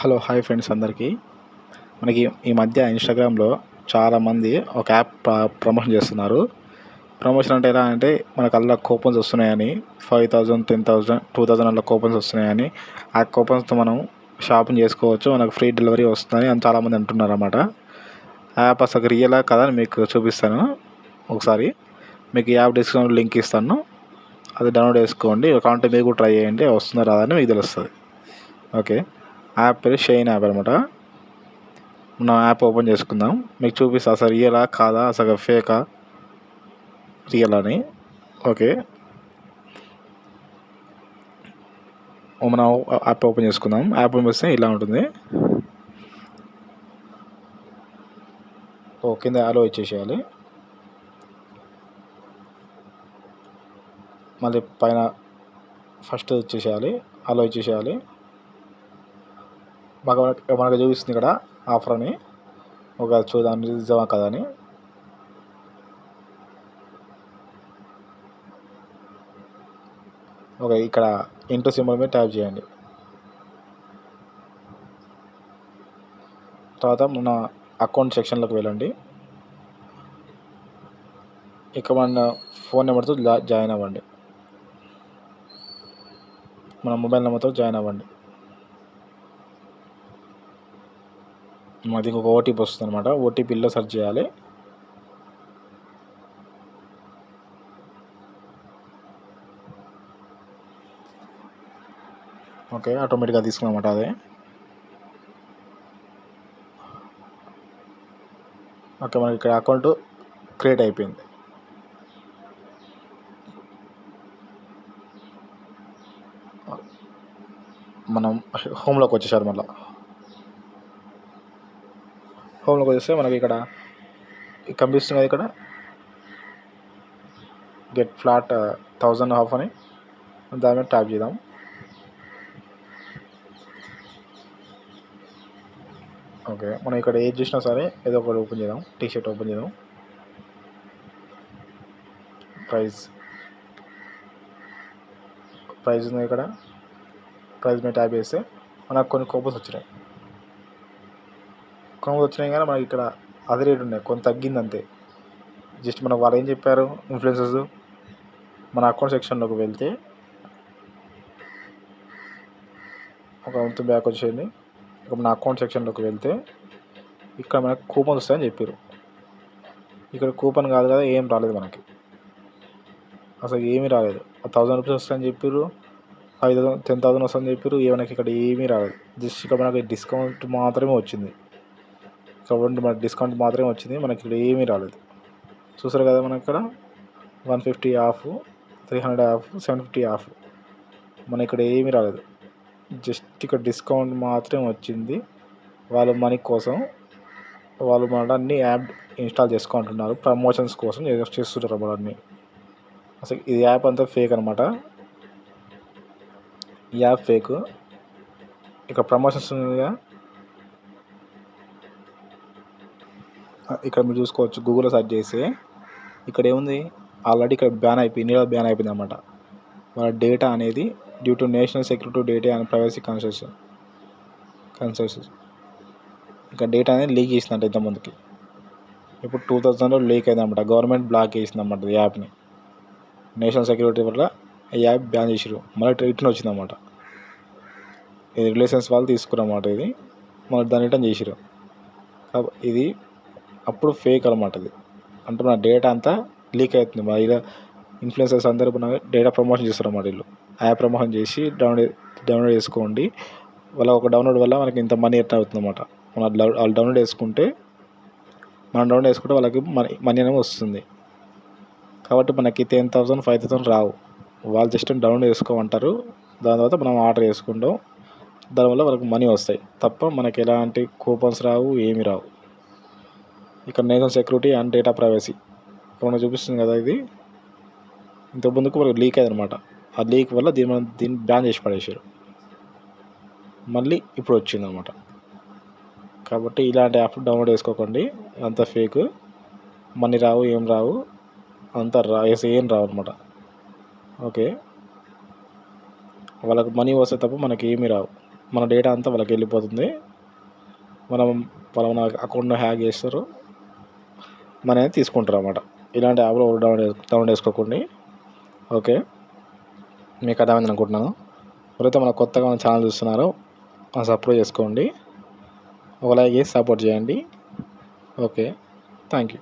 Hello hi friends అందరికీ. మనకి ఈ మధ్య ఇన్స్టాగ్రామ్లో చాలామంది ఒక యాప్ ప్రమోషన్ చేస్తున్నారు. ప్రమోషన్ అంటే ఎలా అంటే మనకు అలా కూపన్స్ వస్తున్నాయని 5000, 10,000, 2000 అలా కూపన్స్ వస్తున్నాయని ఆ కూపన్స్తో మనం షాపింగ్ చేసుకోవచ్చు, మనకు ఫ్రీ డెలివరీ వస్తుందని చాలామంది అంటున్నారు అన్నమాట. ఆ యాప్ అసలు రియలా కదా అని మీకు చూపిస్తాను. ఒకసారి మీకు యాప్ డిస్క్రిప్షన్లో లింక్ ఇస్తాను, అది డౌన్లోడ్ చేసుకోండి. కావాలంటే మీరు కూడా ట్రై చేయండి, వస్తుందా రాదా అని మీకు తెలుస్తుంది. ఓకే, యాప్ పేరు షైన్ యాప్ అనమాట. మనం యాప్ ఓపెన్ చేసుకుందాం, మీకు చూపిస్తా అసలు రియలా కాదా, అసలు ఫేకా రియల్ అని. ఓకే, మనం యాప్ ఓపెన్ చేసుకుందాం. యాప్ ఓపెన్ చేస్తే ఇలా ఉంటుంది. కింద అలో ఇచ్చేసేయాలి. మళ్ళీ పైన ఫస్ట్ ఇచ్చేసేయాలి, అలో ఇచ్చేసేయాలి. మనకు చూపిస్తుంది ఇక్కడ ఆఫర్ అని. ఒక చూద్దాం నిజమా కదా అని. ఓకే, ఇక్కడ ఇంటూ సింబల్ మీద ట్యాప్ చేయండి. తర్వాత మన అకౌంట్ సెక్షన్లోకి వెళ్ళండి. ఇక్కడ మన ఫోన్ నెంబర్తో జాయిన్ అవ్వండి, మన మొబైల్ నెంబర్తో జాయిన్ అవ్వండి. మాది ఇంకొక ఓటీపీ వస్తుంది అనమాట. ఓటీపీలో సెర్చ్ చేయాలి. ఓకే, ఆటోమేటిక్గా తీసుకున్నమాట అదే. ఓకే, మనకి ఇక్కడ అకౌంట్ క్రియేట్ అయిపోయింది. మనం హోమ్లోకి వచ్చేసారు. మళ్ళీ హోమ్లోకి వచ్చేస్తే మనకి ఇక్కడ కనిపిస్తుంది ఇక్కడ గెట్ ఫ్లాట్ 1000 ఆఫ్ అని, దాని మీద ట్యాప్ చేద్దాం. ఓకే, మనం ఇక్కడ ఏది చూసినా సరే ఏదో ఒకటి ఓపెన్ చేద్దాం. టీషర్ట్ ఓపెన్ చేద్దాం. ప్రైస్ ఉంది ఇక్కడ. ప్రైస్ మీద ట్యాప్ చేస్తే మనకు కొన్ని కూపన్స్ వచ్చినాయి. కానీ మనకి ఇక్కడ అదే రేట్ ఉన్నాయి, కొంత తగ్గింది అంతే. జస్ట్ మనకు వాళ్ళు ఏం చెప్పారు ఇన్ఫ్లుయెన్సర్స్, మన అకౌంట్ సెక్షన్లోకి వెళ్తే ఒక వంతు బ్యాక్ వచ్చేయండి. ఇక మన అకౌంట్ సెక్షన్లోకి వెళ్తే ఇక్కడ మనకు కూపన్స్ వస్తాయని చెప్పారు. ఇక్కడ కూపన్ కాదు కదా, ఏం రాలేదు మనకి, అసలు ఏమీ రాలేదు. 1000 రూపీస్ వస్తాయని చెప్పారు, 5000, 10,000 వస్తుందని చెప్పారు. మనకి ఇక్కడ ఏమీ రాలేదు. జస్ట్ ఇక్కడ మనకి డిస్కౌంట్ మాత్రమే వచ్చింది. కాబట్టి మనకి డిస్కౌంట్ మాత్రమే వచ్చింది, మనకి ఇక్కడ ఏమీ రాలేదు. చూసారు కదా, మనకి ఇక్కడ 150 ఆఫ్, 300 ఆఫ్, 750 ఆఫ్. మన ఇక్కడ ఏమీ రాలేదు, జస్ట్ ఇక్కడ డిస్కౌంట్ మాత్రమే వచ్చింది. వాళ్ళ మనీ కోసం వాళ్ళు మన అన్ని యాప్ ఇన్స్టాల్ చేసుకుంటున్నారు, ప్రమోషన్స్ కోసం చేస్తుంటారు మనల్ని. అసలు ఈ యాప్ అంతా ఫేక్ అనమాట. ఈ యాప్ ఫేక్. ఇక్కడ ప్రమోషన్స్ ఉందిగా, ఇక్కడ మీరు చూసుకోవచ్చు. గూగుల్లో సెర్చ్ చేసి ఇక్కడ ఏముంది, ఆల్రెడీ ఇక్కడ బ్యాన్ అయిపోయింది, ఇండియాలో బ్యాన్ అయిపోయింది అనమాట. వాళ్ళ డేటా అనేది due to national security data and privacy concerns ఇంకా డేటా అనేది లీక్ చేసిందంట ఇంతమందికి. ఇప్పుడు 2000లో లీక్ అయిందన్నమాట. గవర్నమెంట్ బ్లాక్ చేసిందన్నమాట ఈ యాప్ని. నేషనల్ సెక్యూరిటీ వల్ల ఈ యాప్ బ్యాన్ చేసారు. మళ్ళీ రిటర్న్ వచ్చిందన్నమాట. ఇది రిలేషన్స్ వాళ్ళు తీసుకున్నమాట. ఇది మళ్ళీ దాన్ని రిటర్న్ చేసారు. ఇది అప్పుడు ఫేక్ అనమాట. ఇది అంటే మన డేటా అంతా లీక్ అవుతుంది. మా ఇలా ఇన్ఫ్లుయెన్సర్స్ అందరూ మన డేటా ప్రమోషన్ చేస్తారు అన్నమాట. వీళ్ళు యాప్ ప్రమోషన్ చేసి డౌన్లోడ్ చేసుకోండి, వాళ్ళ ఒక డౌన్లోడ్ వల్ల మనకి ఇంత మనీ ఎట్లా అవుతుంది అన్నమాట. వాళ్ళు డౌన్లోడ్ చేసుకుంటే వాళ్ళకి మనీ అనేది వస్తుంది. కాబట్టి మనకి 10,000, 5,000 రావు. వాళ్ళు జస్ట్ డౌన్లోడ్ చేసుకోమంటారు, దాని తర్వాత మనం ఆర్డర్ చేసుకుంటాం. దానివల్ల వాళ్ళకి మనీ వస్తాయి తప్ప మనకి ఎలాంటి కూపన్స్ రావు, ఏమి రావు. ఇక్కడ national security and data privacy ఇక్కడ చూపిస్తుంది కదా. ఇది ఇంతకుముందుకు మనకు లీక్ అయ్యింది అనమాట. ఆ లీక్ వల్ల దీన్ని బ్యాన్ చేసి పడేసారు. మళ్ళీ ఇప్పుడు వచ్చిందనమాట. కాబట్టి ఇలాంటి యాప్ డౌన్లోడ్ చేసుకోకండి, అంత ఫేక్. మనీ రావు, ఏం రావు, అంత ఏం రావు అనమాట. ఓకే, వాళ్ళకి మనీ వస్తే తప్ప మనకి ఏమీ రావు. మన డేటా అంతా వాళ్ళకి వెళ్ళిపోతుంది. మనం పలానా అకౌంట్ను హ్యాక్ చేస్తారు, మనది తీసుకుంటారు అన్నమాట. ఇలాంటి యాప్లో డౌన్లోడ్ చేసుకోకండి. ఓకే, మీకు అర్థమైంది అనుకుంటున్నాను. ఎవరైతే మన కొత్తగా మన ఛానల్ చూస్తున్నారో సబ్స్క్రైబ్ చేసుకోండి, ఒక లైక్ చేసి సపోర్ట్ చేయండి. Okay, thank you.